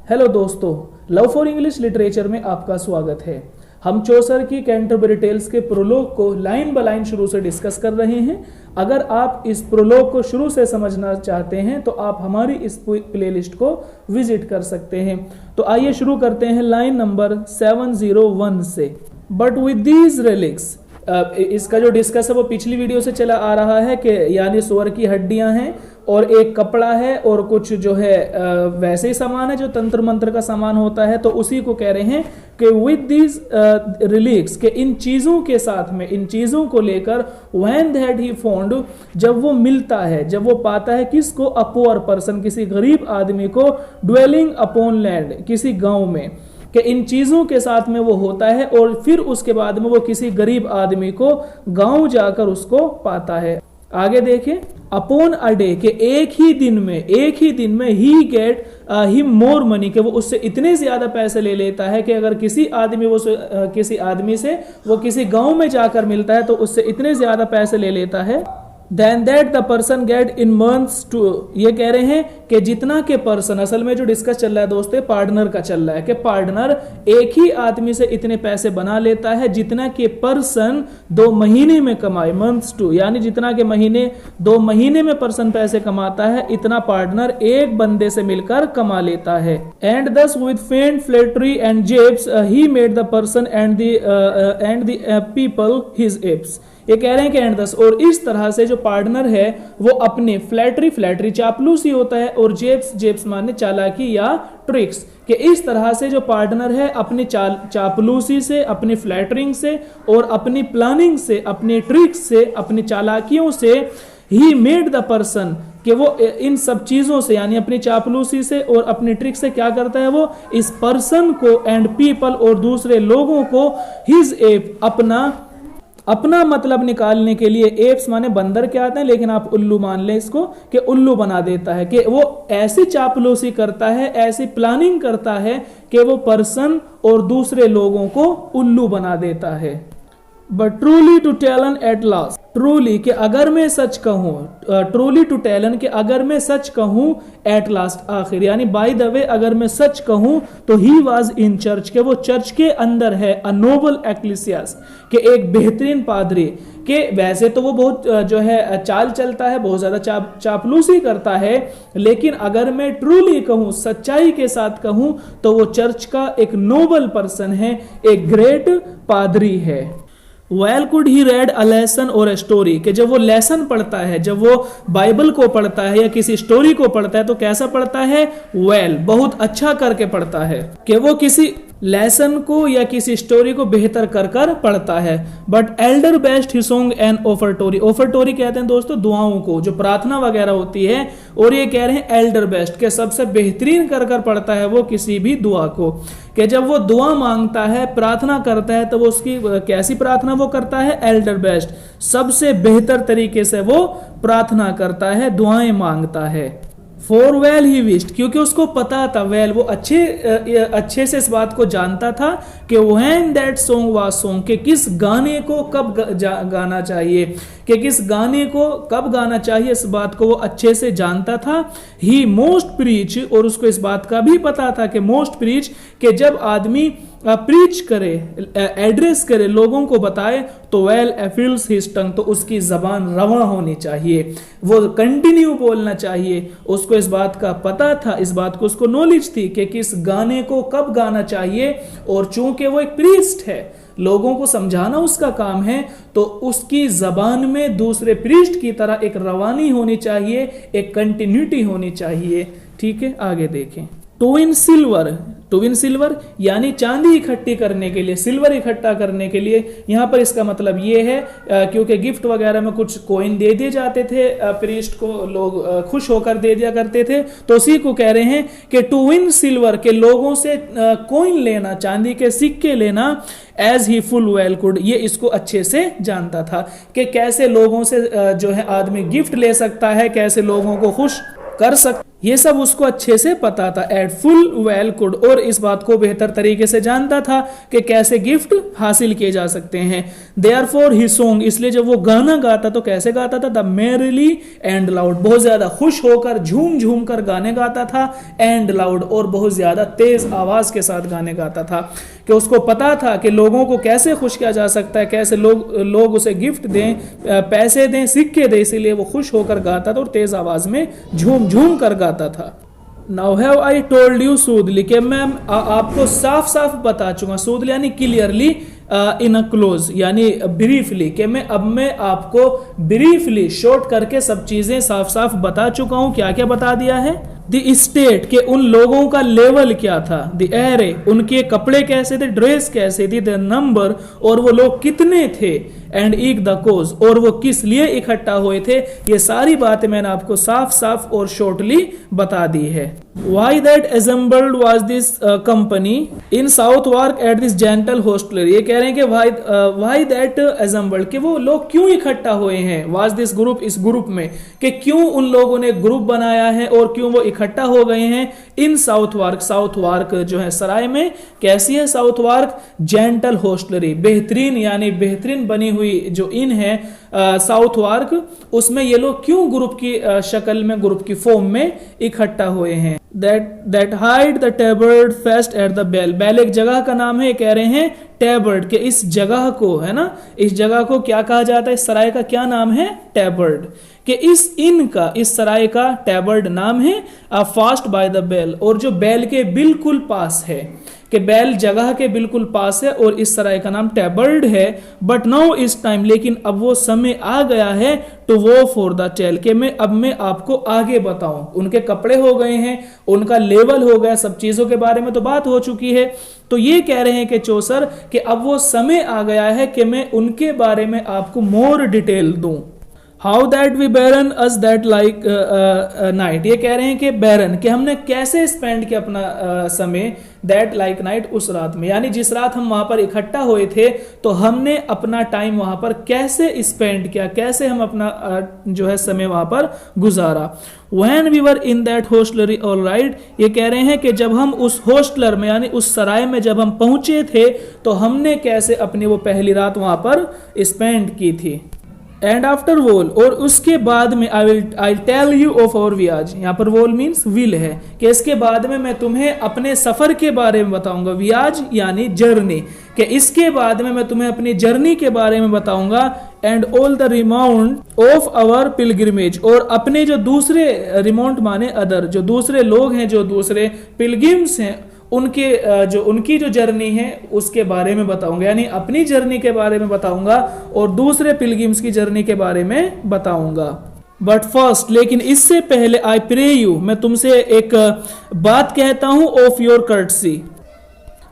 Hello दोस्तों, love for English literature में आपका स्वागत है। हम चौसर की कैंटरबरी टेल्स के प्रोलोग को लाइन बाय लाइन शुरू से डिस्कस कर रहे हैं। अगर आप इस प्रोलोग को शुरू से समझना चाहते हैं तो आप हमारी इस प्लेलिस्ट को विजिट कर सकते हैं। तो आइए शुरू करते हैं लाइन नंबर 701 से। बट विद दीज रिलिक्स, इसका जो डिस्कस है वो पिछली वीडियो से चला आ रहा है कि यानी सुअर की हड्डियां हैं और एक कपड़ा है और कुछ जो है वैसे ही सामान है जो तंत्र मंत्र का सामान होता है। तो उसी को कह रहे हैं कि विद दीज रिलिक्स, के इन चीजों के साथ में, इन चीजों को लेकर व्हेन दैट ही फाउंड, जब वो मिलता है, जब वो पाता है किसको, अ पुअर पर्सन, किसी गरीब आदमी को, ड्वेलिंग अपॉन लैंड, किसी गांव में, कि इन चीजों के साथ में वो होता है और फिर उसके बाद में वो किसी गरीब आदमी को गांव जाकर उसको पाता है। आगे देखें, अपॉन अ डे, के एक ही दिन में ही गेट हिम मोर मनी, के वो उससे इतने ज्यादा पैसे ले लेता है कि अगर किसी आदमी से वो किसी गांव में जाकर मिलता है तो उससे इतने ज्यादा पैसे ले लेता है Then that the person get in months to, ये कह रहे हैं कि जितना के पर्सन, असल में जो डिस्कस चल रहा है दोस्तों पार्टनर का चल रहा है कि पार्टनर एक ही आदमी से इतने पैसे बना लेता है जितना के पर्सन 2 महीने में कमाए। मंथ्स टू यानी जितना के महीने 2 महीने में पर्सन पैसे कमाता है, इतना पार्टनर एक बंदे से मिलकर कमा लेता है। And thus with feigned flattery and japes he made the parson and the people his apes, ये कह रहे हैं कि एंड दस, और इस तरह से जो पार्टनर है वो अपने फ्लैटरी चापलूसी होता है, और जेब्स माने चालाकी या ट्रिक्स, कि इस तरह से जो पार्टनर है अपनी चापलूसी से, अपनी फ्लैटरिंग से और अपनी प्लानिंग से, अपनी ट्रिक्स से, अपनी चालाकियों से, ही मेड द पर्सन, कि वो इन सब चीजों से यानी अपनी चापलूसी से और अपनी ट्रिक से क्या करता है, वो इस पर्सन को एंड पीपल और दूसरे लोगों को हिज एप, अपना मतलब निकालने के लिए, एप्स माने बंदर के आते हैं लेकिन आप उल्लू मान लें इसको, कि उल्लू बना देता है, कि वो ऐसी चापलूसी करता है, ऐसी प्लानिंग करता है कि वो पर्सन और दूसरे लोगों को उल्लू बना देता है। But truly to tellen at last, truly के अगर मैं सच कहूं, ट्रूली टू टेलन के अगर मैं सच कहूं, एट लास्ट आखिर, यानी बाय द वे अगर मैं सच कहूं तो ही वाज इन चर्च, के वो चर्च के अंदर है, अ नोबल एक्लिसियास, के एक बेहतरीन पादरी, के वैसे तो वो बहुत जो है चाल चलता है, बहुत ज्यादा चापलूसी करता है, लेकिन अगर मैं ट्रूली कहूं, सच्चाई के साथ कहूं, तो वो चर्च का एक नोबल पर्सन है, एक ग्रेट पादरी है। Well could he red a lesson और ए स्टोरी, कि जब वो लेसन पढ़ता है, जब वो बाइबल को पढ़ता है या किसी स्टोरी को पढ़ता है तो कैसा पढ़ता है, वेल बहुत अच्छा करके पढ़ता है, कि वो किसी लेसन को या किसी स्टोरी को बेहतर कर पढ़ता है। But alder best he song an offertory, offertory कहते हैं दोस्तों दुआओं को, जो प्रार्थना वगैरह होती है, और ये कह रहे हैं एल्डर बेस्ट, के सबसे बेहतरीन कर पढ़ता है वो किसी भी दुआ को, कि जब वो दुआ मांगता है, प्रार्थना करता है, तो वो उसकी कैसी प्रार्थना वो करता है, एल्डर बेस्ट, सबसे बेहतर तरीके से वो प्रार्थना करता है, दुआएं मांगता है। फॉर वेल ही विश्ड, क्योंकि उसको पता था, वेल वो अच्छे से इस बात को जानता था कि when that song was song, कि किस गाने को कब गाना चाहिए, कि किस गाने को कब गाना चाहिए, इस बात को वो अच्छे से जानता था। ही मोस्ट प्रीच, और उसको इस बात का भी पता था कि मोस्ट प्रीच, कि जब आदमी प्रीच करे, एड्रेस करे, लोगों को बताए, तो वेल एफिल्स हिज टंग, तो उसकी जबान रवा होनी चाहिए, वो कंटिन्यू बोलना चाहिए। उसको इस बात का पता था, इस बात को उसको नॉलेज थी कि किस गाने को कब गाना चाहिए, और चूंकि वो एक प्रीस्ट है, लोगों को समझाना उसका काम है, तो उसकी जबान में दूसरे प्रीस्ट की तरह एक रवानी होनी चाहिए, एक कंटिन्यूटी होनी चाहिए। ठीक है, आगे देखें। टू इन सिल्वर यानी चांदी इकट्ठी करने के लिए, सिल्वर इकट्ठा करने के लिए, यहां पर इसका मतलब ये है क्योंकि गिफ्ट वगैरह में कुछ कॉइन दे दिए जाते थे प्रीस्ट को, लोग खुश होकर दे दिया करते थे, तो उसी को कह रहे हैं कि टू विन सिल्वर, के लोगों से कॉइन लेना, चांदी के सिक्के लेना, as he full well could, ये इसको अच्छे से जानता था कि कैसे लोगों से जो है आदमी गिफ्ट ले सकता है, कैसे लोगों को खुश कर सकता। ये सब उसको अच्छे से पता था। एट फुल वेल कुड, और इस बात को बेहतर तरीके से जानता था कि कैसे गिफ्ट हासिल किए जा सकते हैं। देयरफॉर ही सॉन्ग, इसलिए जब वो गाना गाता तो कैसे गाता था? द मेरिली एंड लाउड, बहुत ज्यादा खुश होकर झूम झूम कर गाने गाता था। एंड लाउड, और बहुत ज्यादा तेज आवाज के साथ गाने गाता था, कि उसको पता था कि लोगों को कैसे खुश किया जा सकता है, कैसे लोग उसे गिफ्ट दें, पैसे दें, सिक्के दें, इसीलिए वो खुश होकर गाता था और तेज आवाज में झूम झूम कर गाता था। Now have I told you soothly, कि मैं आपको साफ साफ बता चुका, सूदली यानी क्लियरली, इन अ क्लोज यानी ब्रीफली, कि मैं आपको ब्रीफली शॉर्ट करके सब चीजें साफ साफ बता चुका हूं। क्या क्या बता दिया है? द स्टेट, के उन लोगों का लेवल क्या था, द एरे, उनके कपड़े कैसे थे, ड्रेस कैसे थी, द नंबर, और वो लोग कितने थे, एंड एक द कोज, और वो किस लिए इकट्ठा हुए थे। ये सारी बातें मैंने आपको साफ साफ और शॉर्टली बता दी है। Why that assembled was this company in Southwark at this gentle hostelry, ये कह रहे हैं कि why that assembled, कि वो लोग क्यों इकट्ठा हुए हैं, was this group, इस ग्रुप में, कि क्यों उन लोगों ने ग्रुप बनाया है और क्यों वो इकट्ठा हो गए हैं। इन साउथवार्क, साउथवार्क जो है सराय में, कैसी है साउथवार्क? जेंटल हॉस्टलरी, बेहतरीन यानी बेहतरीन बनी हुई जो इन है साउथवार्क, उसमें ये लोग क्यों ग्रुप की शक्ल में, ग्रुप की फॉर्म में इकट्ठा हुए हैं। that hide the tabard fest at the bell, Bell एक जगह का नाम है, कह रहे हैं टैबर्ड, के इस जगह को, है ना, इस जगह को क्या कहा जाता है, इस सराय का क्या नाम है? टैबर्ड, कि इस इन का, इस सराय का टैबर्ड नाम है। फास्ट बाय द बेल, और जो बेल के बिल्कुल पास है, कि बेल जगह के बिल्कुल पास है और इस सराय का नाम टैबर्ड है। बट नाउ इस टाइम, लेकिन अब वो समय आ गया है, टू वो फॉर द टेल, के मैं आपको आगे बताऊं। उनके कपड़े हो गए हैं, उनका लेवल हो गया, सब चीजों के बारे में तो बात हो चुकी है। तो ये कह रहे हैं कि चौसर, कि अब वो समय आ गया है कि मैं उनके बारे में आपको मोर डिटेल दूं। How that we baren us that like night, ये कह रहे हैं कि बैरन, कि हमने कैसे स्पेंड किया अपना समय, दैट लाइक नाइट, उस रात में, यानी जिस रात हम वहां पर इकट्ठा हुए थे, तो हमने अपना टाइम वहां पर कैसे स्पेंड किया, कैसे हम अपना जो है समय वहां पर गुजारा। When we were in that hostelry all right, ये कह रहे हैं कि जब हम उस हॉस्टलर में यानी उस सराय में जब हम पहुंचे थे, तो हमने कैसे अपनी वो पहली रात वहां पर स्पेंड की थी। एंड आफ्टर वोल, और उसके बाद में I tell you of our voyage, यहाँ पर वोल मीन्स विल है, कि इसके बाद में मैं तुम्हें अपने सफर के बारे में बताऊंगा। वियाज यानी जर्नी, कि इसके बाद में मैं तुम्हें अपनी जर्नी के बारे में बताऊंगा। And all the remnant of our pilgrimage, और अपने जो दूसरे, रिमाउंट माने अदर, जो दूसरे लोग हैं, जो दूसरे पिलग्रिम्स हैं, उनकी जो जर्नी है उसके बारे में बताऊंगा, यानी अपनी जर्नी के बारे में बताऊंगा और दूसरे पिलग्रिम्स की जर्नी के बारे में बताऊंगा। बट फर्स्ट, लेकिन इससे पहले, आई प्रे यू, मैं तुमसे एक बात कहता हूं, ऑफ योर कर्टसी।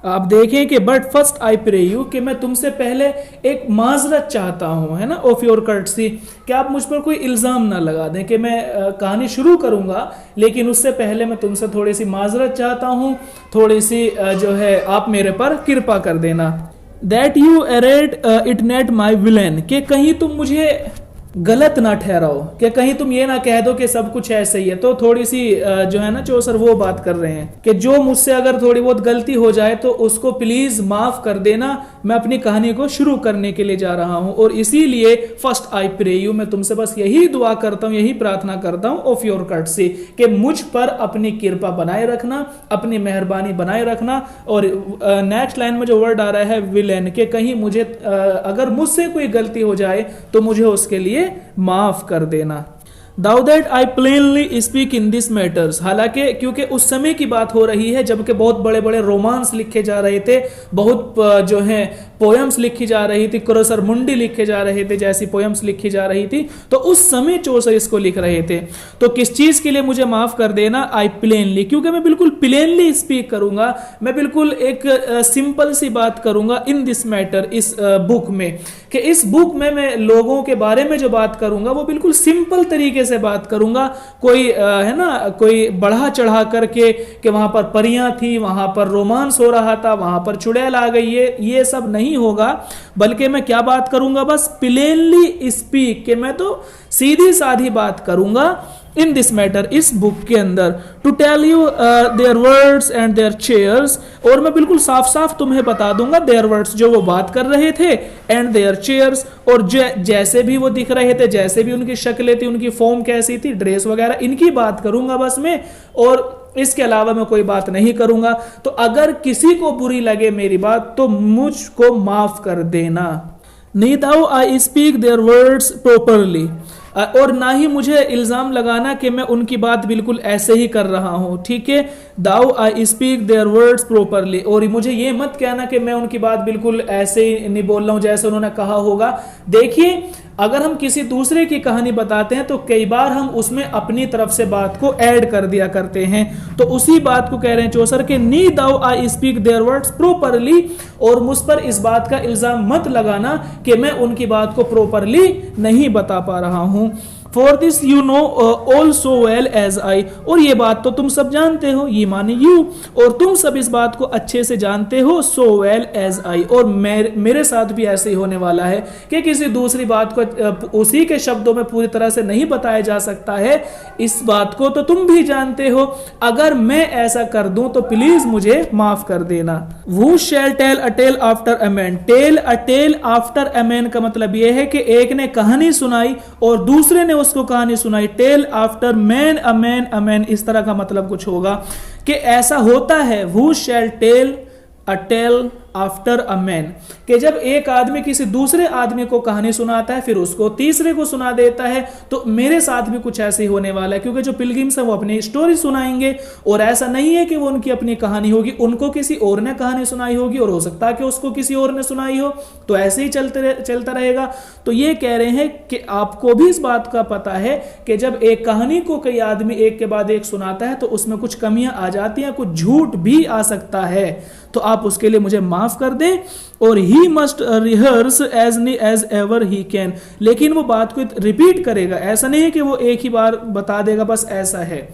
आप देखें कि but first I pray you, कि मैं तुमसे पहले एक माजरत चाहता हूं, है ना, ऑफ योर कर्टसी, कि आप मुझ पर कोई इल्जाम ना लगा दें, कि मैं कहानी शुरू करूंगा लेकिन उससे पहले मैं तुमसे थोड़ी सी माजरत चाहता हूं, थोड़ी सी जो है आप मेरे पर कृपा कर देना। That you aerate it net my villain, कि कहीं तुम मुझे गलत ना ठहराओ, कि कहीं तुम ये ना कह दो कि सब कुछ ऐसे ही है। तो थोड़ी सी जो है ना चौसर वो बात कर रहे हैं कि जो मुझसे अगर थोड़ी बहुत गलती हो जाए तो उसको प्लीज माफ कर देना, मैं अपनी कहानी को शुरू करने के लिए जा रहा हूं। और इसीलिए फर्स्ट आई प्रे यू, मैं तुमसे बस यही दुआ करता हूं, यही प्रार्थना करता हूं, ऑफ योर कर्टसी, कि मुझ पर अपनी कृपा बनाए रखना, अपनी मेहरबानी बनाए रखना। और नेक्स्ट लाइन में जो वर्ड आ रहा है विलेन, के कहीं मुझे अगर मुझसे कोई गलती हो जाए तो मुझे उसके लिए माफ कर देना। Now that I plainly speak in these matters, हालांकि क्योंकि उस समय की बात हो रही है जबकि बहुत बड़े बड़े रोमांस लिखे जा रहे थे, बहुत जो है पोएम्स लिखी जा रही थी, क्रोसर मुंडी लिखे जा रहे थे, जैसी पोएम्स लिखी जा रही थी, तो उस समय चौसर इसको लिख रहे थे। तो किस चीज के लिए मुझे माफ कर देना? आई प्लेनली, क्योंकि मैं बिल्कुल प्लेनली स्पीक करूंगा, मैं बिल्कुल एक सिंपल सी बात करूंगा इन दिस मैटर, इस बुक में, कि इस बुक में मैं लोगों के बारे में जो बात करूंगा वो बिल्कुल सिंपल तरीके से बात करूंगा। कोई है ना, कोई बढ़ा चढ़ा करके कि वहां पर परियां थी, वहां पर रोमांस हो रहा था, वहां पर चुड़ैल आ गई, ये सब नहीं होगा। बल्कि मैं क्या बात करूंगा? बस प्लेनली स्पीक, कि मैं तो सीधी साधी बात करूंगा इन दिस मैटर, इस बुक के अंदर, to tell you their words and their cheers, और मैं बिल्कुल साफ साफ तुम्हें बता दूंगा देयर वर्ड्स जो वो बात कर रहे थे, एंड देयर चेयर्स, और जैसे भी वो दिख रहे थे, जैसे भी उनकी शक्लें थी, उनकी फॉर्म कैसी थी, ड्रेस वगैरह, इनकी बात करूंगा बस मैं, और इसके अलावा मैं कोई बात नहीं करूंगा। तो अगर किसी को बुरी लगे मेरी बात तो मुझको माफ कर देना। Ne though I speak their words properly, और ना ही मुझे इल्जाम लगाना कि मैं उनकी बात बिल्कुल ऐसे ही कर रहा हूं, ठीक है। Though I speak their words properly, और मुझे ये मत कहना कि मैं उनकी बात बिल्कुल ऐसे ही नहीं बोल रहा हूं जैसे उन्होंने कहा होगा। देखिए, अगर हम किसी दूसरे की कहानी बताते हैं तो कई बार हम उसमें अपनी तरफ से बात को ऐड कर दिया करते हैं, तो उसी बात को कह रहे हैं चौसर के ne though I speak their words properly, और मुझ पर इस बात का इल्जाम मत लगाना कि मैं उनकी बात को प्रॉपरली नहीं बता पा रहा हूं। For this you know all so well as I, और ये बात तो तुम सब जानते हो, ये माने यू, और तुम सब इस बात को अच्छे से जानते हो, सो वेल एज आई, और मेरे साथ भी ऐसे ही होने वाला है कि किसी दूसरी बात को उसी के शब्दों में पूरी तरह से नहीं बताया जा सकता है, इस बात को तो तुम भी जानते हो। अगर मैं ऐसा कर दूं तो प्लीज मुझे माफ कर देना। Who shall tell a tale after a man? Tell a tale after a man का मतलब यह है कि एक ने कहानी सुनाई और दूसरे ने उसको कहानी सुनाई। Tale after man a man a man, इस तरह का मतलब कुछ होगा कि ऐसा होता है। Who shall tell a tale after a man, कि जब एक आदमी किसी दूसरे आदमी को कहानी सुनाता है फिर उसको तीसरे को सुना देता है, तो मेरे साथ भी कुछ ऐसे ही होने वाला है, क्योंकि जो पिलग्रिम्स है वो अपनी स्टोरी सुनाएंगे, और ऐसा नहीं है कि वो उनकी अपनी कहानी होगी, उनको किसी और ने कहानी सुनाई होगी, और हो सकता है कि उसको किसी और ने सुनाई हो, तो ऐसे ही चलता रहेगा। तो ये कह रहे हैं कि आपको भी इस बात का पता है कि जब एक कहानी को कई आदमी एक के बाद एक सुनाता है तो उसमें कुछ कमियां आ जाती हैं, कुछ झूठ भी आ सकता है, तो आप उसके लिए मुझे माफ कर दें। और he must rehearse as ever he can, लेकिन वो बात को रिपीट करेगा, ऐसा नहीं है कि वो एक ही बार बता देगा बस ऐसा है,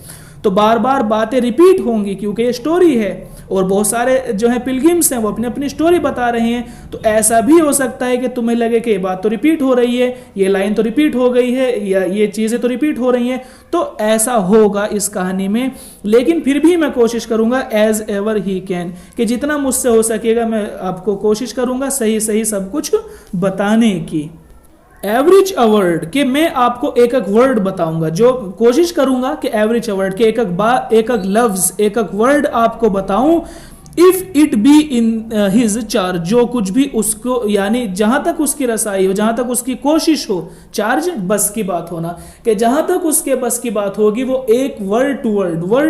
तो बार बार बातें रिपीट होंगी क्योंकि ये स्टोरी है, और बहुत सारे जो है पिलग्रिम्स हैं वो अपनी अपनी स्टोरी बता रहे हैं, तो ऐसा भी हो सकता है कि तुम्हें लगे कि ये बात तो रिपीट हो रही है, ये लाइन तो रिपीट हो गई है, या ये चीजें तो रिपीट हो रही हैं, तो ऐसा होगा इस कहानी में। लेकिन फिर भी मैं कोशिश करूंगा एज एवर ही कैन, कि जितना मुझसे हो सकेगा मैं आपको कोशिश करूंगा सही सही सब कुछ बताने की। एवरेज अ वर्ड, कि मैं आपको एक एक वर्ड बताऊंगा, जो कोशिश करूंगा कि एवरेज अ वर्ड के एक एक बात, एक एक लफ्ज, एक एक वर्ड आपको बताऊं। If it be in his charge, जो कुछ भी उसको, यानी जहां तक उसकी रसाई हो, जहां तक उसकी कोशिश हो, चार्ज बस की बात होना, कि जहां तक उसके बस की बात होगी वो एक वर्ड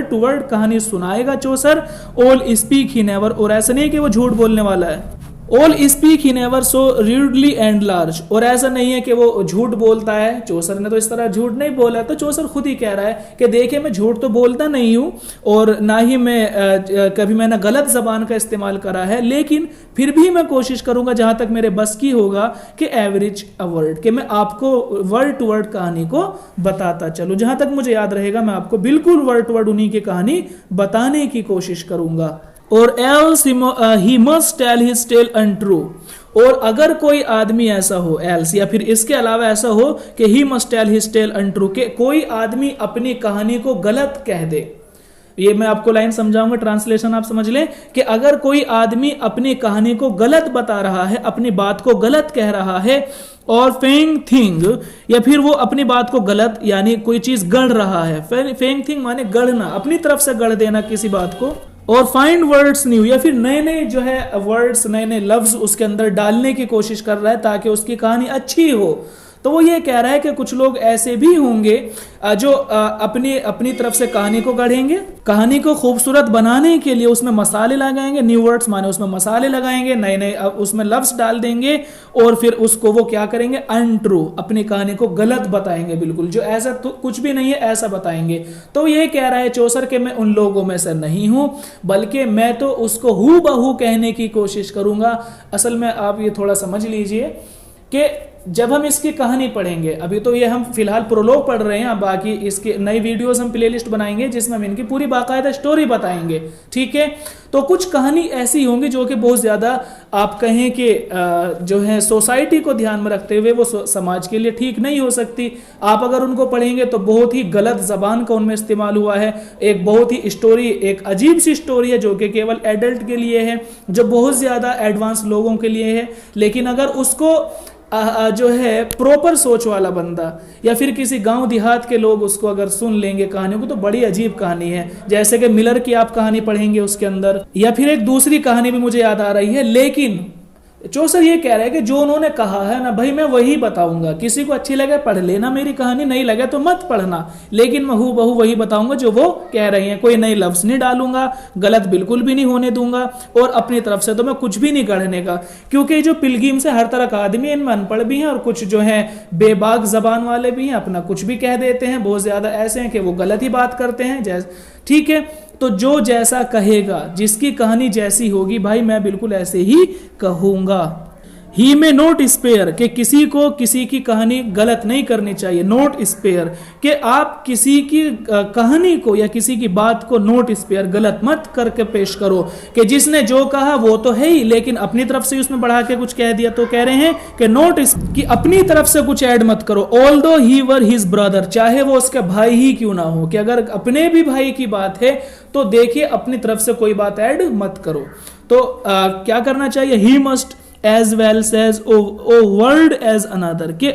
टू वर्ड कहानी सुनाएगा चौसर। ऑल स्पीक ही नेवर, और ऐसा नहीं है कि वो झूठ बोलने वाला है। All speak he never so rudely and large, और ऐसा नहीं है कि वो झूठ बोलता है, चौसर ने तो इस तरह झूठ नहीं बोला, तो चौसर खुद ही कह रहा है कि देखिए मैं झूठ तो बोलता नहीं हूं, और ना ही मैं कभी मैंने गलत जबान का इस्तेमाल करा है, लेकिन फिर भी मैं कोशिश करूंगा जहां तक मेरे बस की होगा कि एवरेज अ वर्ड, कि मैं आपको वर्ड टू वर्ड कहानी को बताता चलूं, जहां तक मुझे याद रहेगा मैं आपको बिल्कुल वर्ड टू वर्ड उन्हीं की कहानी बताने की कोशिश करूंगा। और else he must tell his tale untrue, और अगर कोई आदमी ऐसा हो, एल्स या फिर इसके अलावा ऐसा हो कि he must tell his tale untrue, के कोई आदमी अपनी कहानी को गलत कह दे, ये मैं आपको लाइन समझाऊंगा, ट्रांसलेशन आप समझ लें, कि अगर कोई आदमी अपनी कहानी को गलत बता रहा है, अपनी बात को गलत कह रहा है, और फेंग थिंग, या फिर वो अपनी बात को गलत, यानी कोई चीज गढ़ रहा है, फेंग थिंग माने गढ़ना, अपनी तरफ से गढ़ देना किसी बात को, और फाइंड वर्ड्स न्यू, या फिर नए नए जो है वर्ड्स, नए नए लफ्ज उसके अंदर डालने की कोशिश कर रहा है ताकि उसकी कहानी अच्छी हो। तो वो ये कह रहा है कि कुछ लोग ऐसे भी होंगे जो अपनी अपनी तरफ से कहानी को गढ़ेंगे, कहानी को खूबसूरत बनाने के लिए उसमें मसाले लगाएंगे, न्यू वर्ड्स माने उसमें मसाले लगाएंगे, नए नए उसमें लफ्ज डाल देंगे, और फिर उसको वो क्या करेंगे, अनट्रू, अपनी कहानी को गलत बताएंगे, बिल्कुल जो ऐसा तो कुछ भी नहीं है ऐसा बताएंगे। तो ये कह रहा है चौसर के मैं उन लोगों में से नहीं हूं, बल्कि मैं तो उसको हूबहू कहने की कोशिश करूंगा। असल में आप ये थोड़ा समझ लीजिए कि जब हम इसकी कहानी पढ़ेंगे, अभी तो ये हम फिलहाल प्रोलोग पढ़ रहे हैं, बाकी इसके नई वीडियोस हम प्लेलिस्ट बनाएंगे जिसमें हम इनकी पूरी बाकायदा स्टोरी बताएंगे, ठीक है। तो कुछ कहानी ऐसी होंगी जो कि बहुत ज़्यादा आप कहें कि जो है सोसाइटी को ध्यान में रखते हुए वो समाज के लिए ठीक नहीं हो सकती। आप अगर उनको पढ़ेंगे तो बहुत ही गलत जबान का उनमें इस्तेमाल हुआ है। एक बहुत ही स्टोरी, एक अजीब सी स्टोरी है जो कि केवल एडल्ट के लिए है, जो बहुत ज़्यादा एडवांस लोगों के लिए है। लेकिन अगर उसको जो है प्रॉपर सोच वाला बंदा या फिर किसी गांव देहात के लोग उसको अगर सुन लेंगे कहानियों को, तो बड़ी अजीब कहानी है। जैसे कि मिलर की आप कहानी पढ़ेंगे उसके अंदर, या फिर एक दूसरी कहानी भी मुझे याद आ रही है। लेकिन चौसर ये कह रहा है कि जो उन्होंने कहा है ना भाई, मैं वही बताऊंगा। किसी को अच्छी लगे पढ़ लेना मेरी कहानी, नहीं लगे तो मत पढ़ना, लेकिन मैं हूबहू वही बताऊंगा जो वो कह रही हैं। कोई नए लफ्ज नहीं डालूंगा, गलत बिल्कुल भी नहीं होने दूंगा, और अपनी तरफ से तो मैं कुछ भी नहीं गढ़ने का, क्योंकि जो पिलगिम से हर तरह का आदमी है, इनमें अनपढ़ भी हैं और कुछ जो है बेबाक जबान वाले भी हैं, अपना कुछ भी कह देते हैं। बहुत ज्यादा ऐसे हैं कि वो गलत ही बात करते हैं, जैसे ठीक है। तो जो जैसा कहेगा, जिसकी कहानी जैसी होगी भाई, मैं बिल्कुल ऐसे ही कहूंगा। ही में नोट स्पेयर, कि किसी को किसी की कहानी गलत नहीं करनी चाहिए। नोट स्पेयर, कि आप किसी की कहानी को या किसी की बात को नोट स्पेयर, गलत मत करके पेश करो कि जिसने जो कहा वो तो है ही, लेकिन अपनी तरफ से उसमें बढ़ा के कुछ कह दिया। तो कह रहे हैं कि नोट कि अपनी तरफ से कुछ ऐड मत करो। ऑल दो ही वर हिज ब्रदर, चाहे वो उसका भाई ही क्यों ना हो, कि अगर अपने भी भाई की बात है तो देखिए अपनी तरफ से कोई बात ऐड मत करो। तो क्या करना चाहिए? He must as well as a word as another, कि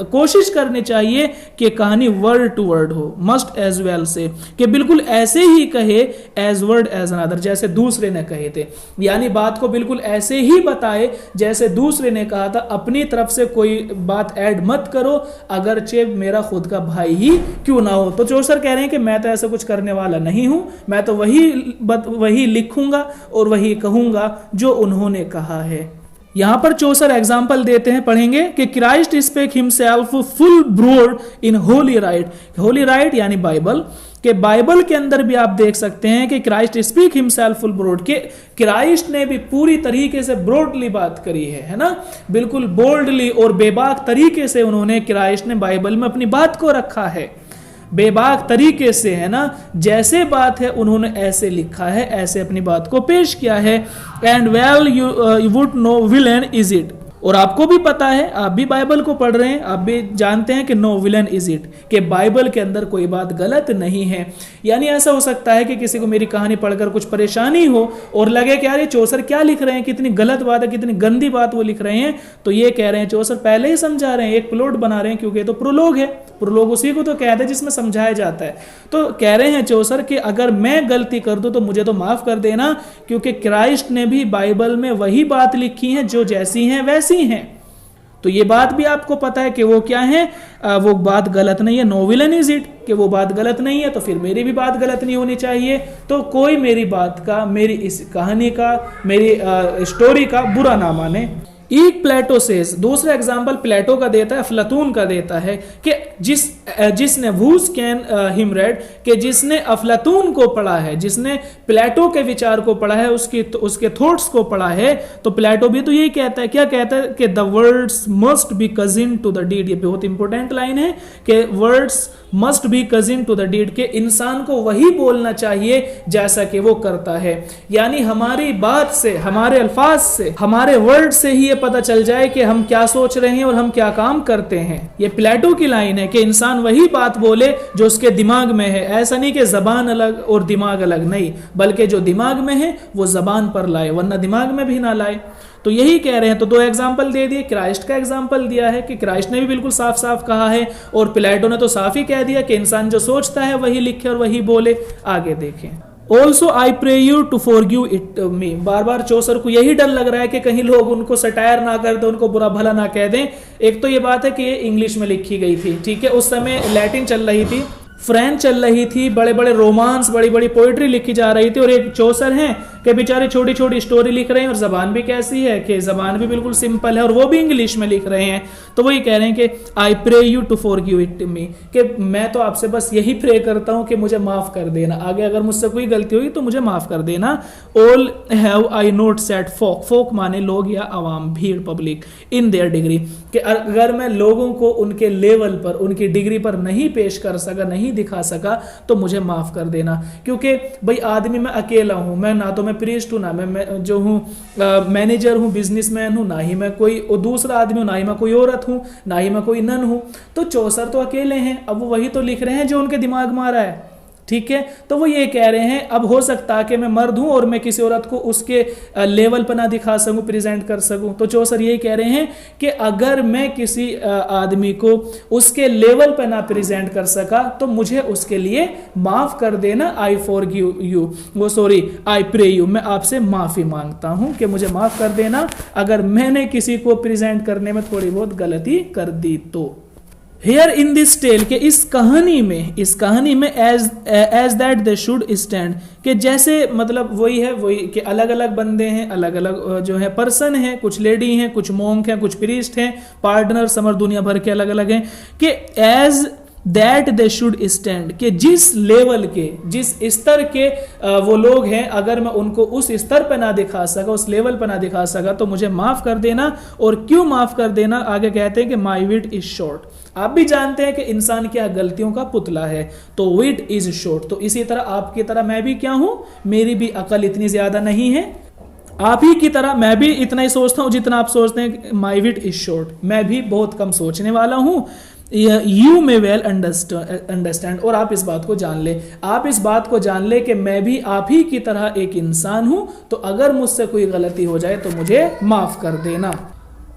कोशिश करनी चाहिए कि कहानी वर्ड टू वर्ड हो। मस्ट एज वेल से, कि बिल्कुल ऐसे ही कहे एज वर्ड एज अनदर, जैसे दूसरे ने कहे थे, यानी बात को बिल्कुल ऐसे ही बताए जैसे दूसरे ने कहा था। अपनी तरफ से कोई बात ऐड मत करो, अगरचे मेरा खुद का भाई ही क्यों ना हो। तो चौसर कह रहे हैं कि मैं तो ऐसा कुछ करने वाला नहीं हूं, मैं तो वही लिखूंगा और वही कहूंगा जो उन्होंने कहा है। यहां पर चौसर एग्जाम्पल देते हैं, पढ़ेंगे कि Christ spake himself full broad in holy writ. Holy writ यानी बाइबल, के बाइबल के अंदर भी आप देख सकते हैं कि Christ speak himself full broad, के क्राइस्ट ने भी पूरी तरीके से ब्रॉडली बात करी है ना, बिल्कुल बोल्डली और बेबाक तरीके से उन्होंने क्राइस्ट ने बाइबल में अपनी बात को रखा है। बेबाक तरीके से, है ना, जैसे बात है उन्होंने ऐसे लिखा है, ऐसे अपनी बात को पेश किया है। And well you would know villain is it, और आपको भी पता है, आप भी बाइबल को पढ़ रहे हैं, आप भी जानते हैं कि नो विलन इज इट, कि बाइबल के अंदर कोई बात गलत नहीं है। यानी ऐसा हो सकता है कि किसी को मेरी कहानी पढ़कर कुछ परेशानी हो और लगे कि यार ये चौसर क्या लिख रहे हैं, कितनी गलत बात है, कितनी गंदी बात वो लिख रहे हैं। तो ये कह रहे हैं चौसर पहले ही समझा रहे हैं, एक प्लॉट बना रहे हैं, क्योंकि तो प्रोलोग है, प्रोलोग उसी को तो कहते हैं जिसमें समझाया जाता है। तो कह रहे हैं चौसर कि अगर मैं गलती कर दूं तो मुझे तो माफ कर देना, क्योंकि क्राइस्ट ने भी बाइबल में वही बात लिखी है जो जैसी हैं वैसी हैं। तो ये बात भी आपको पता है कि वो क्या है, वो बात गलत नहीं है। नो विलन इज इट, कि वो बात गलत नहीं है, तो फिर मेरी भी बात गलत नहीं होनी चाहिए। तो कोई मेरी बात का, मेरी इस कहानी का, मेरी स्टोरी का बुरा ना माने। एक प्लेटो सेज, दूसरा एग्जाम्पल प्लेटो का देता है, अफलातून का देता है कि जिसने वूज कैन हिम रेड, कि जिसने अफलातून को पढ़ा है, जिसने प्लेटो के विचार को पढ़ा है, उसके थॉट्स को पढ़ा है, तो प्लेटो भी तो यही कहता है, क्या कहता है कि the words must be cousin to the deed. ये बहुत इंपॉर्टेंट लाइन है कि words must be cousin to the deed, के इंसान को वही बोलना चाहिए जैसा कि वो करता है। यानी हमारी बात से, हमारे अल्फाज से, हमारे वर्ड से ही पता चल जाए कि हम क्या सोच रहे हैं और हम क्या काम करते हैं। ये प्लेटो की लाइन है कि इंसान वही बात बोले जो उसके दिमाग में है। ऐसा नहीं कि जबान अलग और दिमाग अलग, नहीं, बल्कि जो दिमाग में है वो जबान पर लाए, वरना दिमाग में भी ना लाए। तो यही कह रहे हैं। तो दो एग्जाम्पल दे दिए, क्राइस्ट का एग्जाम्पल दिया है कि क्राइस्ट ने भी बिल्कुल साफ साफ कहा है, और प्लेटो ने तो साफ ही कह दिया कि इंसान जो सोचता है वही लिखे और वही बोले। आगे देखें, also I pray you to forgive it me. बार बार चौसर को यही डर लग रहा है कि कहीं लोग उनको सटायर ना कर दें, उनको बुरा भला ना कह दें। एक तो ये बात है कि ये इंग्लिश में लिखी गई थी, ठीक है, उस समय लैटिन चल रही थी, फ्रेंच चल रही थी, बड़े बड़े रोमांस, बड़ी बड़ी पोइट्री लिखी जा रही थी, और एक चौसर हैं कि बेचारे छोटी छोटी स्टोरी लिख रहे हैं और जबान भी कैसी है कि जबान भी बिल्कुल सिंपल है और वो भी इंग्लिश में लिख रहे हैं। तो वही कह रहे हैं कि I pray you to forgive it me, कि मैं तो आपसे बस यही प्रे करता हूं कि मुझे माफ कर देना, आगे अगर मुझसे कोई गलती हुई तो मुझे माफ कर देना। All have I not set folk, folk माने लोग या आवाम, भीड़, पब्लिक, इन देयर डिग्री, कि अगर मैं लोगों को उनके लेवल पर उनकी डिग्री पर नहीं पेश कर सका, नहीं दिखा सका, तो मुझे माफ कर देना। क्योंकि भाई आदमी मैं अकेला हूं, मैं ना तो मैं प्रीस्ट हूं, ना मैं जो हूं मैनेजर हूं, बिजनेसमैन हूं, ना ही मैं कोई दूसरा आदमी हूं, ना ही मैं कोई औरत हूं, ना ही मैं कोई नन हूं। तो चौसर तो अकेले हैं। अब वो वही तो लिख रहे हैं जो उनके दिमाग में आ रहा है, ठीक है। तो वो ये कह रहे हैं अब हो सकता है कि मैं मर्द हूं और मैं किसी औरत को उसके लेवल पर ना दिखा सकूं, प्रेजेंट कर सकूं। तो चौसर यही कह रहे हैं कि अगर मैं किसी आदमी को उसके लेवल पर ना प्रेजेंट कर सका तो मुझे उसके लिए माफ कर देना। आई फॉरगिव यू, वो सॉरी आई प्रे यू, मैं आपसे माफी मांगता हूं कि मुझे माफ कर देना अगर मैंने किसी को प्रेजेंट करने में थोड़ी बहुत गलती कर दी तो। Here in this tale, के इस कहानी में as that they should stand, कि जैसे मतलब वही है, वही कि अलग अलग बंदे हैं, अलग अलग जो है पर्सन हैं, कुछ लेडी हैं, कुछ मोंक हैं, कुछ प्रीस्ट हैं, पार्टनर समर दुनिया भर के अलग अलग हैं, कि as that they should stand, कि जिस लेवल के, जिस स्तर के वो लोग हैं, अगर मैं उनको उस स्तर पर ना दिखा सका, उस लेवल पर ना दिखा सका तो मुझे माफ कर देना। और क्यों माफ कर देना, आगे कहते हैं कि माई विट इज शॉर्ट। आप भी जानते हैं कि इंसान क्या गलतियों का पुतला है, तो विट इज शॉर्ट। तो इसी तरह आपकी तरह मैं भी क्या हूं, मेरी भी अकल इतनी ज्यादा नहीं है। आप ही की तरह मैं भी इतना ही सोचता हूं जितना आप सोचते हैं। माई विट इज शॉर्ट, मैं भी बहुत कम सोचने वाला हूं। यू मे वेल अंडरस्टैंड, और आप इस बात को जान ले, आप इस बात को जान ले कि मैं भी आप ही की तरह एक इंसान हूं। तो अगर मुझसे कोई गलती हो जाए तो मुझे माफ कर देना।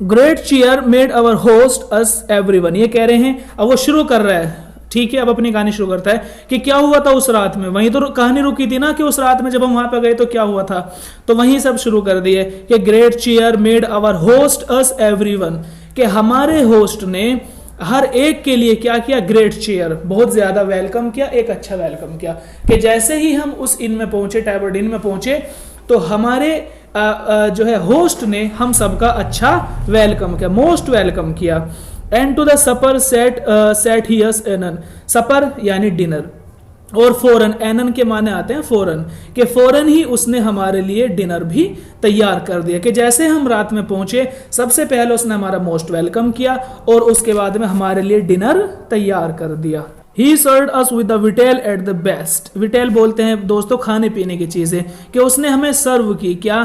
ग्रेट चीयर मेड अवर होस्ट अस एवरीवन, ये कह रहे हैं। अब वो शुरू कर रहा है, ठीक है, अब अपनी कहानी शुरू करता है कि क्या हुआ था उस रात में। वहीं तो कहानी रुकी थी ना कि उस रात में जब हम वहां पे गए तो क्या हुआ था, तो वहीं सब शुरू कर दिए कि ग्रेट चीयर मेड अवर होस्ट अस एवरीवन, कि हमारे होस्ट ने हर एक के लिए क्या किया, ग्रेट चीयर, बहुत ज्यादा वेलकम किया, एक अच्छा वेलकम किया। कि जैसे ही हम उस इन में पहुंचे, टैबर्ड इन में पहुंचे, तो हमारे जो है होस्ट ने हम सबका अच्छा वेलकम किया, मोस्ट वेलकम किया। And to the supper set he us anon, supper यानी डिनर, और फौरन, एनन के माने आते हैं फौरन, कि फौरन ही उसने हमारे लिए डिनर भी तैयार कर दिया। कि जैसे हम रात में पहुंचे सबसे पहले उसने हमारा मोस्ट वेलकम किया और उसके बाद में हमारे लिए डिनर तैयार कर दिया। He served us with the vitaille at the best, vitaille बोलते हैं दोस्तों खाने पीने की चीजें, कि उसने हमें सर्व की क्या,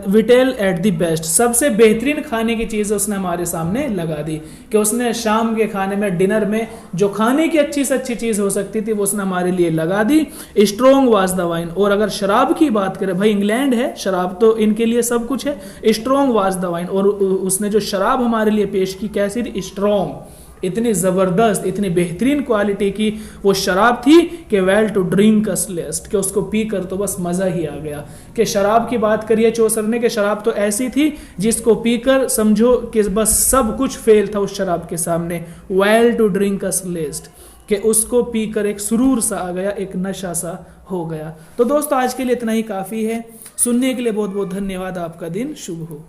विटेल एट द बेस्ट, सबसे बेहतरीन खाने की चीजें उसने हमारे सामने लगा दी। कि उसने शाम के खाने में, डिनर में जो खाने की अच्छी से अच्छी चीज हो सकती थी वो उसने हमारे लिए लगा दी। स्ट्रॉन्ग वाज द वाइन, और अगर शराब की बात करें, भाई इंग्लैंड है, शराब तो इनके लिए सब कुछ है। स्ट्रॉन्ग वाज द वाइन, और उसने जो शराब हमारे लिए पेश की कैसी थी, स्ट्रॉन्ग, इतनी जबरदस्त, इतनी बेहतरीन क्वालिटी की वो शराब थी कि वेल टू ड्रिंक अस लेस्ट, कि उसको पीकर तो बस मजा ही आ गया। कि शराब की बात करिए चौसर ने, कि शराब तो ऐसी थी जिसको पीकर समझो कि बस सब कुछ फेल था उस शराब के सामने। वेल टू ड्रिंक अस लेस्ट, कि उसको पीकर एक सुरूर सा आ गया, एक नशा सा हो गया। तो दोस्तों आज के लिए इतना ही काफी है। सुनने के लिए बहुत बहुत धन्यवाद। आपका दिन शुभ हो।